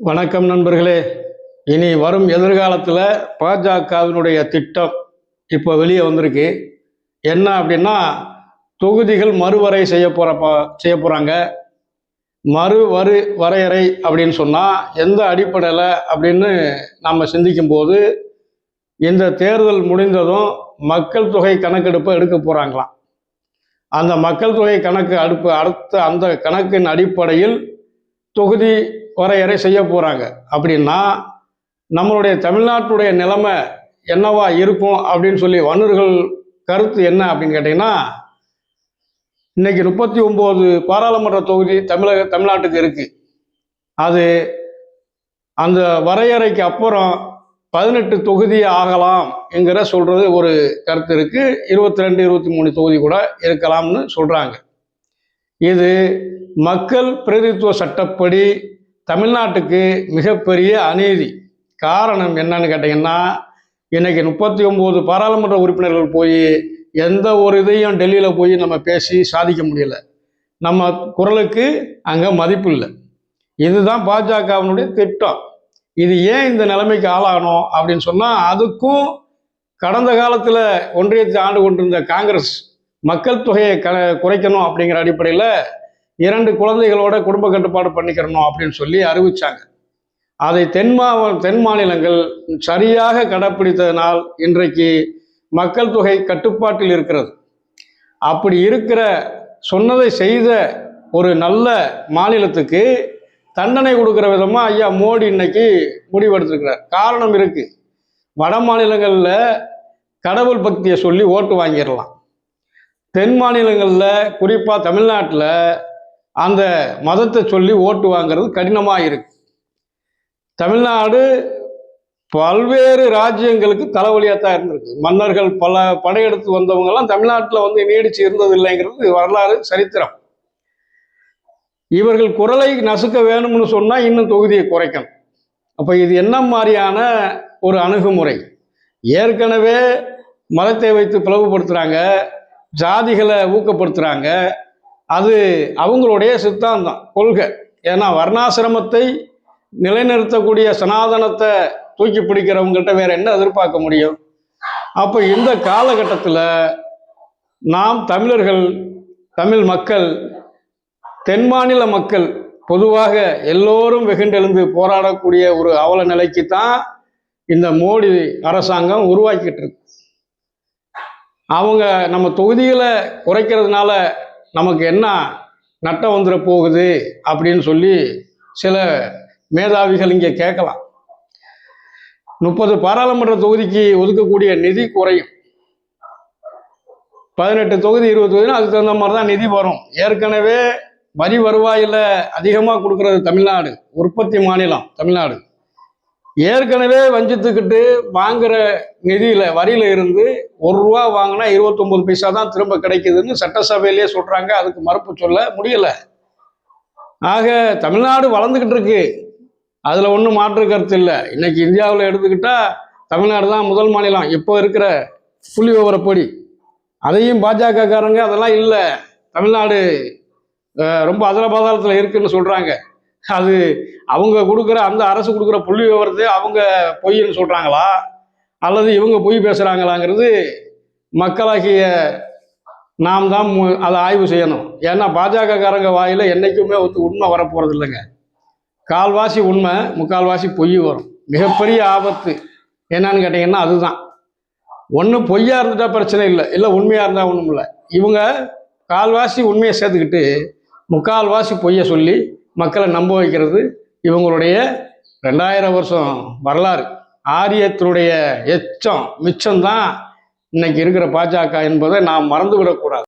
வணக்கம் நண்பர்களே. இனி வரும் எதிர்காலத்தில் பாஜகவினுடைய திட்டம் இப்போ வெளியே வந்திருக்கு. என்ன அப்படின்னா, தொகுதிகள் மறுவரை செய்ய போகிறாங்க. வரையறை அப்படின்னு சொன்னால் எந்த அடிப்படையில் அப்படின்னு நம்ம சிந்திக்கும்போது, இந்த தேர்தல் முடிந்ததும் மக்கள் தொகை கணக்கெடுப்பை எடுக்க போகிறாங்களாம். அந்த மக்கள் தொகை கணக்கு அடுத்த அந்த கணக்கின் அடிப்படையில் தொகுதி வரையறை செய்ய போகிறாங்க. அப்படின்னா நம்மளுடைய தமிழ்நாட்டுடைய நிலைமை என்னவா இருக்கும் அப்படின்னு சொல்லி வன்னுர்கள் கருத்து என்ன அப்படின்னு கேட்டிங்கன்னா, இன்னைக்கு 39 பாராளுமன்ற தொகுதி தமிழ்நாட்டுக்கு இருக்குது. அது அந்த வரையறைக்கு அப்புறம் 18 தொகுதி ஆகலாம் என்கிற சொல்கிறது ஒரு கருத்து இருக்குது. 22 23 தொகுதி கூட இருக்கலாம்னு சொல்கிறாங்க. இது மக்கள் பிரதிநிதித்துவ சட்டப்படி தமிழ்நாட்டுக்கு மிகப்பெரிய அநீதி. காரணம் என்னன்னு கேட்டிங்கன்னா, இன்றைக்கி 39 பாராளுமன்ற உறுப்பினர்கள் போய் எந்த ஒரு இதையும் டெல்லியில் போய் நம்ம பேசி சாதிக்க முடியலை. நம்ம குரலுக்கு அங்கே மதிப்பு இல்லை. இதுதான் பாஜகவினுடைய திட்டம். இது ஏன் இந்த நிலைமைக்கு ஆளாகணும் அப்படின்னு சொன்னால், அதுக்கும் கடந்த காலத்தில் ஒன்றியத்தை ஆண்டு கொண்டிருந்த காங்கிரஸ் மக்கள் தொகையை குறைக்கணும் அப்படிங்கிற அடிப்படையில் 2 குழந்தைகளோட குடும்ப கட்டுப்பாடு பண்ணிக்கிறணும் அப்படின்னு சொல்லி அறிவிச்சாங்க. அதை தென் மாநிலங்கள் சரியாக கடைப்பிடித்ததனால் இன்றைக்கு மக்கள் தொகை கட்டுப்பாட்டில் இருக்கிறது. அப்படி இருக்கிற சொன்னதை செய்த ஒரு நல்ல மாநிலத்துக்கு தண்டனை கொடுக்குற விதமாக ஐயா மோடி இன்னைக்கு முடிவெடுத்திருக்கிறார். காரணம் இருக்கு. வட மாநிலங்களில் கடவுள் பக்தியை சொல்லி ஓட்டு வாங்கிடலாம். தென் மாநிலங்களில் குறிப்பாக தமிழ்நாட்டில் அந்த மதத்தை சொல்லி ஓட்டு வாங்கிறது கடினமாக இருக்கு. தமிழ்நாடு பல்வேறு ராஜ்யங்களுக்கு தலைவலியாக தான் இருந்திருக்கு. மன்னர்கள் பல படையெடுத்து வந்தவங்கெல்லாம் தமிழ்நாட்டில் வந்து நீடிச்சு இருந்தது இல்லைங்கிறது வரலாறு, சரித்திரம். இவர்கள் குரலை நசுக்க வேணும்னு சொன்னால் இன்னும் தொகுதியை குறைக்கணும். அப்போ இது என்ன மாதிரியான ஒரு அணுகுமுறை? ஏற்கனவே மதத்தை வைத்து பிளவுபடுத்துகிறாங்க, ஜாதிகளை ஊக்கப்படுத்துகிறாங்க. அது அவங்களுடைய சித்தாந்தம், கொள்கை. ஏன்னா வர்ணாசிரமத்தை நிலைநிறுத்தக்கூடிய சனாதனத்தை தூக்கி பிடிக்கிறவங்கள்ட்ட வேற என்ன எதிர்பார்க்க முடியும்? அப்போ இந்த காலகட்டத்தில் நாம் தமிழர்கள், தமிழ் மக்கள், தென் மாநில மக்கள் பொதுவாக எல்லோரும் வெகுண்டெழுந்து போராடக்கூடிய ஒரு அவல நிலைக்கு தான் இந்த மோடி அரசாங்கம் உருவாக்கிட்டு இருக்கு. அவங்க நம்ம தொகுதிகளை குறைக்கிறதுனால நமக்கு என்ன நட்டம் வந்துட போகுது அப்படின்னு சொல்லி சில மேதாவிகள் இங்கே கேட்கலாம். 30 பாராளுமன்ற தொகுதிக்கு ஒதுக்கக்கூடிய நிதி குறையும். 18 தொகுதி 20 தொகுதினா அதுக்கு தகுந்த மாதிரி தான் நிதி வரும். ஏற்கனவே வரி வருவாயில் அதிகமாக கொடுக்கறது தமிழ்நாடு, உற்பத்தி மாநிலம் தமிழ்நாடு. ஏற்கனவே வஞ்சித்துக்கிட்டு வாங்குற நிதியில் வரியில இருந்து ₹1 வாங்கினா 29 பைசா தான் திரும்ப கிடைக்குதுன்னு சட்டசபையிலேயே சொல்கிறாங்க. அதுக்கு மறுப்பு சொல்ல முடியலை. ஆக தமிழ்நாடு வளர்ந்துக்கிட்டு இருக்கு, அதில் ஒன்றும் மாற்று கருத்து இல்லை. இன்னைக்கு இந்தியாவில் எடுத்துக்கிட்டால் தமிழ்நாடு தான் முதல் மாநிலம் இப்போ இருக்கிற புள்ளி விவரப்படி. அதையும் பாஜகக்காரங்க அதெல்லாம் இல்லை, தமிழ்நாடு ரொம்ப அதல பாதாளத்தில் இருக்குன்னு சொல்கிறாங்க. அது அவங்க கொடுக்குற, அந்த அரசு கொடுக்குற புள்ளி விவரத்தை அவங்க பொய்ன்னு சொல்கிறாங்களா அல்லது இவங்க பொய் பேசுகிறாங்களாங்கிறது மக்களாகிய நாம் தான் அதை ஆய்வு செய்யணும். ஏன்னா பாஜகக்காரங்க வாயில் என்றைக்குமே வந்து உண்மை வரப்போகிறது இல்லைங்க. கால்வாசி உண்மை, முக்கால்வாசி பொய் வரும். மிகப்பெரிய ஆபத்து என்னன்னு கேட்டிங்கன்னா அதுதான். ஒன்று பொய்யா இருந்துட்டா பிரச்சனை இல்லை, இல்லை உண்மையாக இருந்தால் ஒன்றும் இல்லை. இவங்க கால்வாசி உண்மையை சேர்த்துக்கிட்டு முக்கால்வாசி பொய்யை சொல்லி மக்களை நம்ப வைக்கிறது இவங்களுடைய 2000 வருஷம் வரலாறு. ஆரியத்தினுடைய எச்சம் மிச்சம்தான் இன்னைக்கு இருக்கிற பாஜக என்பதை நாம் மறந்துவிடக்கூடாது.